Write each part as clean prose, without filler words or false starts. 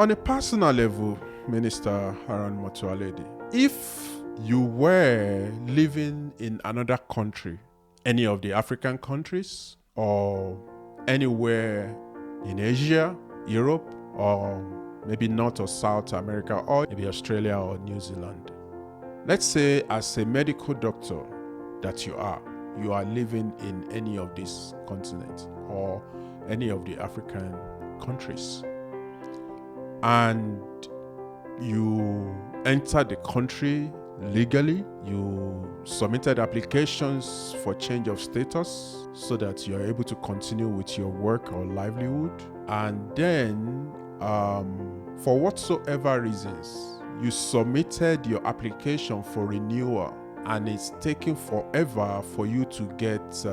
On a personal level, Minister Motsoaledi, if you were living in another country, any of the African countries, or anywhere in Asia, Europe, or maybe North or South America, or maybe Australia or New Zealand, let's say as a medical doctor that you are living in any of these continents or any of the African countries, and you entered the country legally, you submitted applications for change of status so that you are able to continue with your work or livelihood, and then for whatsoever reasons you submitted your application for renewal and it's taking forever for you to get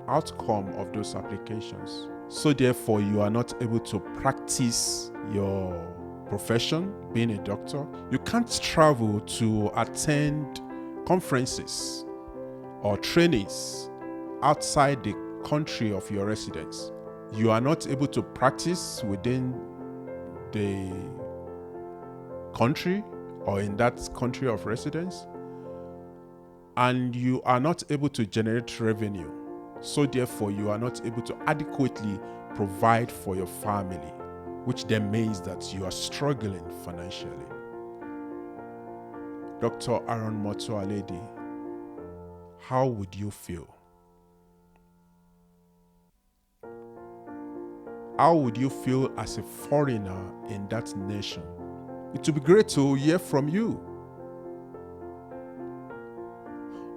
outcome of those applications, so therefore you are not able to practice your profession, being a doctor. You can't travel to attend conferences or trainings outside the country of your residence. You are not able to practice within the country or in that country of residence, and you are not able to generate revenue. So therefore you are not able to adequately provide for your family, which then means that you are struggling financially. Dr. Motsoaledi, how would you feel? How would you feel as a foreigner in that nation? It would be great to hear from you.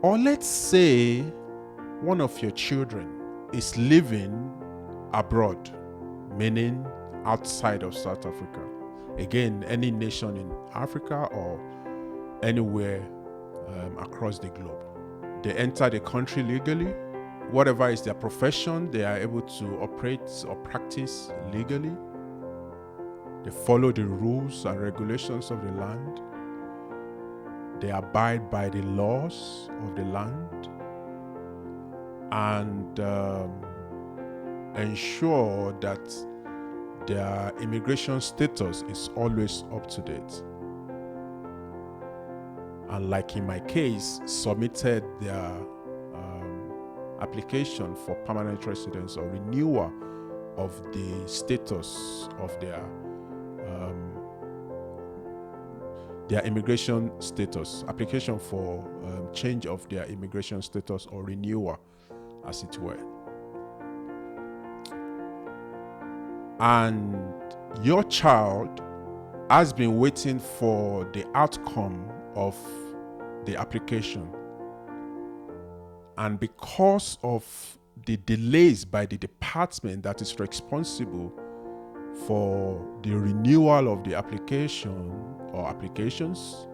Or let's say one of your children is living abroad, meaning outside of South Africa. Again, any nation in Africa or anywhere across the globe. They enter the country legally. Whatever is their profession, they are able to operate or practice legally. They follow the rules and regulations of the land. They abide by the laws of the land and ensure that their immigration status is always up to date. And like in my case, submitted their application for permanent residence or renewal of the status of their immigration status, application for change of their immigration status or renewal, as it were. And your child has been waiting for the outcome of the application. And because of the delays by the department that is responsible for the renewal of the application or applications,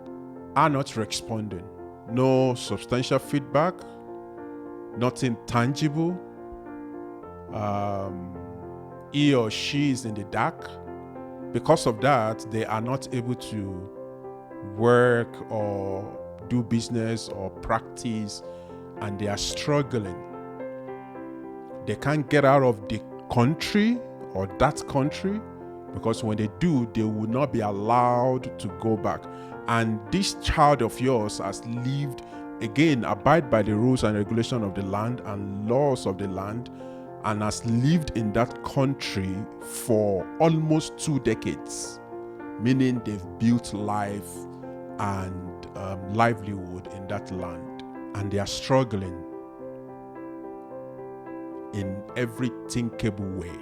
are not responding. No substantial feedback, nothing tangible. He or she is in the dark. Because of that, they are not able to work or do business or practice, and they are struggling. They can't get out of the country or that country, because when they do, they will not be allowed to go back. And this child of yours has lived, again, abide by the rules and regulation of the land and laws of the land, and has lived in that country for almost 2 decades, meaning they've built life and livelihood in that land, and they are struggling in every thinkable way.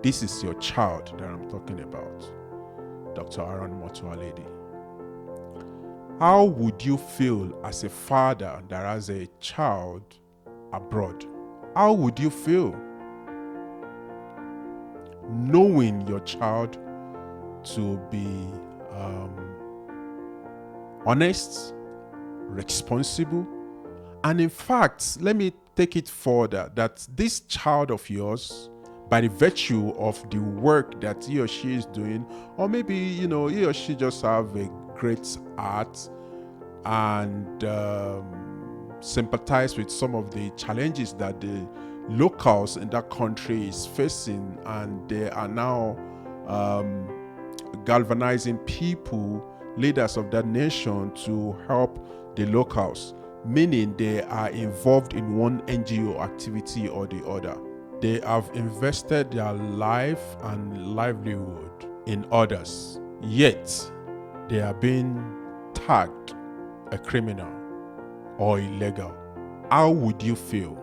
This is your child that I'm talking about, Dr. Motsoaledi. How would you feel as a father that has a child abroad? How would you feel knowing your child to be honest, responsible, and in fact, let me take it further, that this child of yours, by the virtue of the work that he or she is doing, or maybe, he or she just have a great heart and sympathize with some of the challenges that the locals in that country is facing, and they are now um, galvanizing people, leaders of that nation, to help the locals, meaning they are involved in one NGO activity or the other. They have invested their life and livelihood in others, yet they are being tagged a criminal or illegal. How would you feel,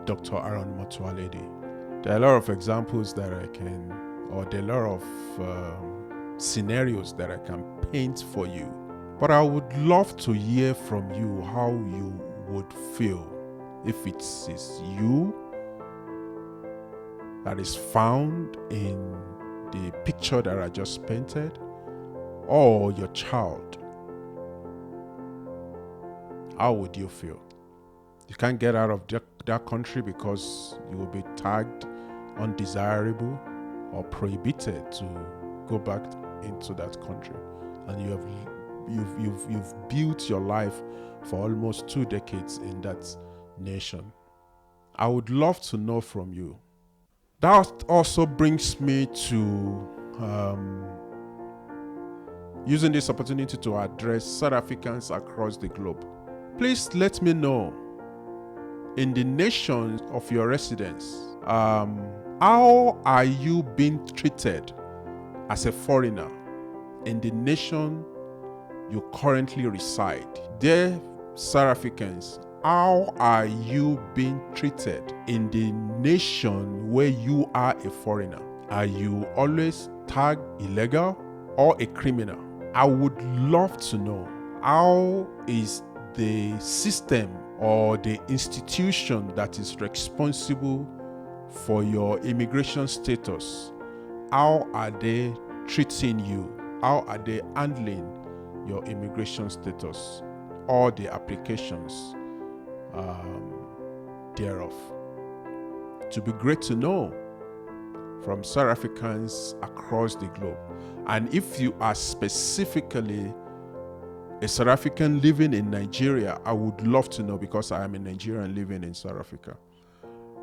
Dr. Aaron Motsoaledi? There are a lot of examples that I can, or there are a lot of scenarios that I can paint for you. But I would love to hear from you how you would feel if it is you that is found in the picture that I just painted, or your child. How would you feel? You can't get out of that country because you will be tagged undesirable or prohibited to go back into that country, and you've built your life for almost 2 decades in that nation. I would love to know from you. That also brings me to using this opportunity to address South Africans across the globe. Please let me know, in the nation of your residence, how are you being treated as a foreigner in the nation you currently reside? Dear South Africans, how are you being treated in the nation where you are a foreigner? Are you always tagged illegal or a criminal? I would love to know, how is the system or the institution that is responsible for your immigration status, how are they treating you? How are they handling your immigration status or the applications thereof? To be great to know from South Africans across the globe. And if you are specifically a South African living in Nigeria, I would love to know, because I am a Nigerian living in South Africa.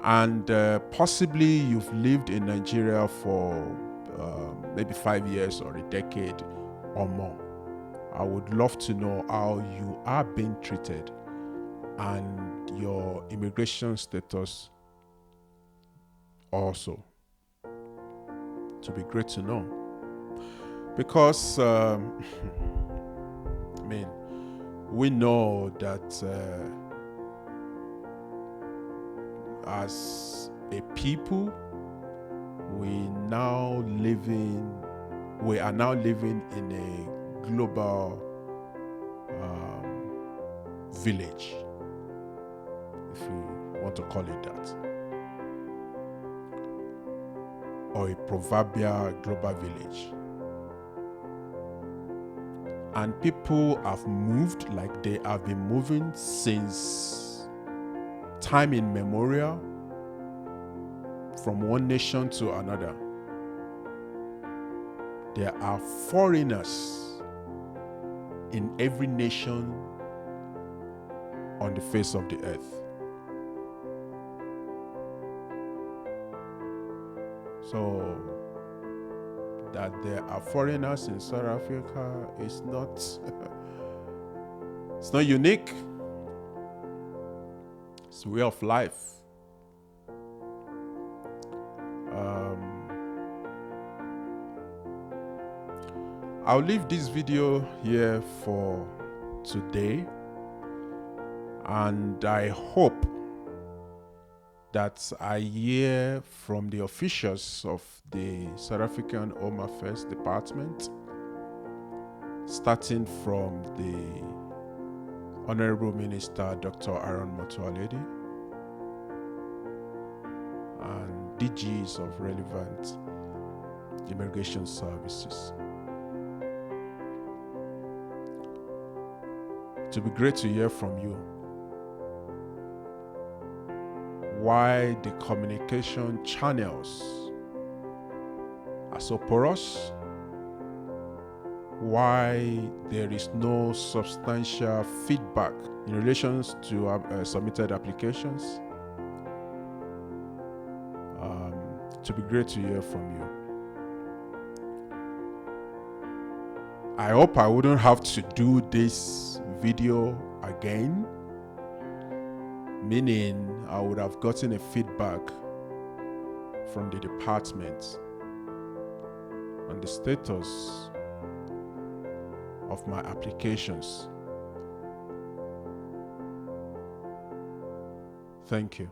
And possibly you've lived in Nigeria for maybe 5 years or a decade or more. I would love to know how you are being treated and your immigration status also. To be great to know. Because, we know that as a people, we are now living in a global village, if you want to call it that, or a proverbial global village. And people have moved like they have been moving since time immemorial, from one nation to another. There are foreigners in every nation on the face of the earth. So that there are foreigners in South Africa is not it's not unique. It's a way of life. I'll leave this video here for today, and I hope that I hear from the officials of the South African Home Affairs Department, starting from the Honorable Minister Dr. Aaron Motsoaledi and DGs of relevant immigration services. It would be great to hear from you. Why the communication channels are so porous, why there is no substantial feedback in relation to submitted applications. It would be great to hear from you. I hope I wouldn't have to do this video again, meaning I would have gotten a feedback from the department on the status of my applications. Thank you.